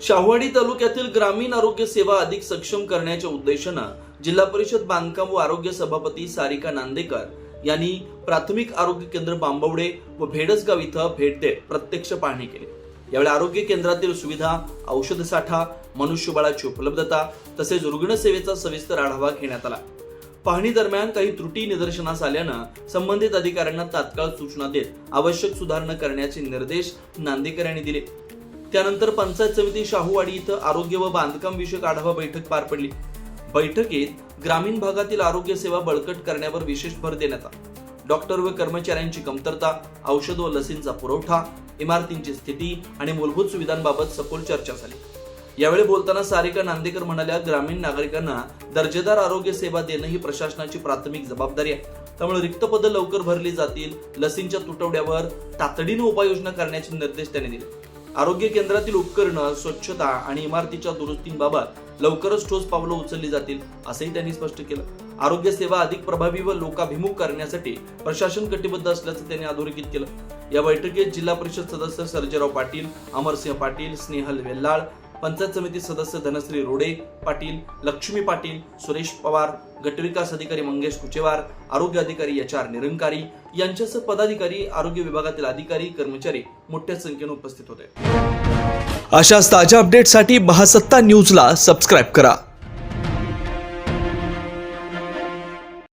शाहूवाडी तालुक्यातील ग्रामीण आरोग्य सेवा अधिक सक्षम करण्याच्या उद्देशानं जिल्हा परिषद बांधकाम व आरोग्य सभापती सारिका नांदेकर यांनी प्राथमिक आरोग्य केंद्र बांबवडे व भेडसगाव इथं भेट देत प्रत्यक्ष पाहणी केली। यावेळी आरोग्य केंद्रातील सुविधा, औषध साठा, मनुष्यबळाची उपलब्धता तसेच रुग्णसेवेचा सविस्तर आढावा घेण्यात आला। पाहणी दरम्यान काही त्रुटी निदर्शनास आल्यानं संबंधित अधिकाऱ्यांना तात्काळ सूचना देत आवश्यक सुधारणा करण्याचे निर्देश नांदेकर यांनी दिले। त्यानंतर पंचायत समिती शाहूवाडी इथं आरोग्य व बांधकाम विषयक आढावा बैठक पार पडली। बैठकीत ग्रामीण भागातील आरोग्य सेवा बळकट करण्यावर विशेष भर देण्यात आला। डॉक्टर व कर्मचाऱ्यांची कमतरता, औषध व लसींचा पुरवठा, इमारतींची स्थिती आणि मूलभूत सुविधांबाबत सखोल चर्चा झाली। यावेळी बोलताना सारिका नांदेकर म्हणाल्या, ग्रामीण नागरिकांना दर्जेदार आरोग्य सेवा देणं ही प्रशासनाची प्राथमिक जबाबदारी आहे। त्यामुळे रिक्त पदं लवकर भरली जातील। लसींच्या तुटवड्यावर तातडीने उपाययोजना करण्याचे निर्देश त्यांनी दिले। आरोग्य केंद्रातील उपकरणं, स्वच्छता आणि इमारतीच्या दुरुस्तींबाबत लवकरच ठोस पावलं उचलली जातील असंही त्यांनी स्पष्ट केलं। आरोग्य सेवा अधिक प्रभावी व लोकाभिमुख करण्यासाठी प्रशासन कटिबद्ध असल्याचं त्यांनी अधोरेखित केलं। या बैठकीत जिल्हा परिषद सदस्य सर्जेराव पाटील, अमरसिंह पाटील, स्नेहल वेल्लाळ, पंचायत समिती सदस्य धनश्री रोडे पाटील, लक्ष्मी पाटील, सुरेश पवार, गटविकास अधिकारी मंगेश कुचेवार, आरोग्य अधिकारी HR निरंकारी यांच्यासह पदाधिकारी, आरोग्य विभागातील अधिकारी, कर्मचारी मोठ्या संख्येने उपस्थित होते। अशाच ताज्या अपडेटसाठी महासत्ता न्यूजला सबस्क्राईब करा।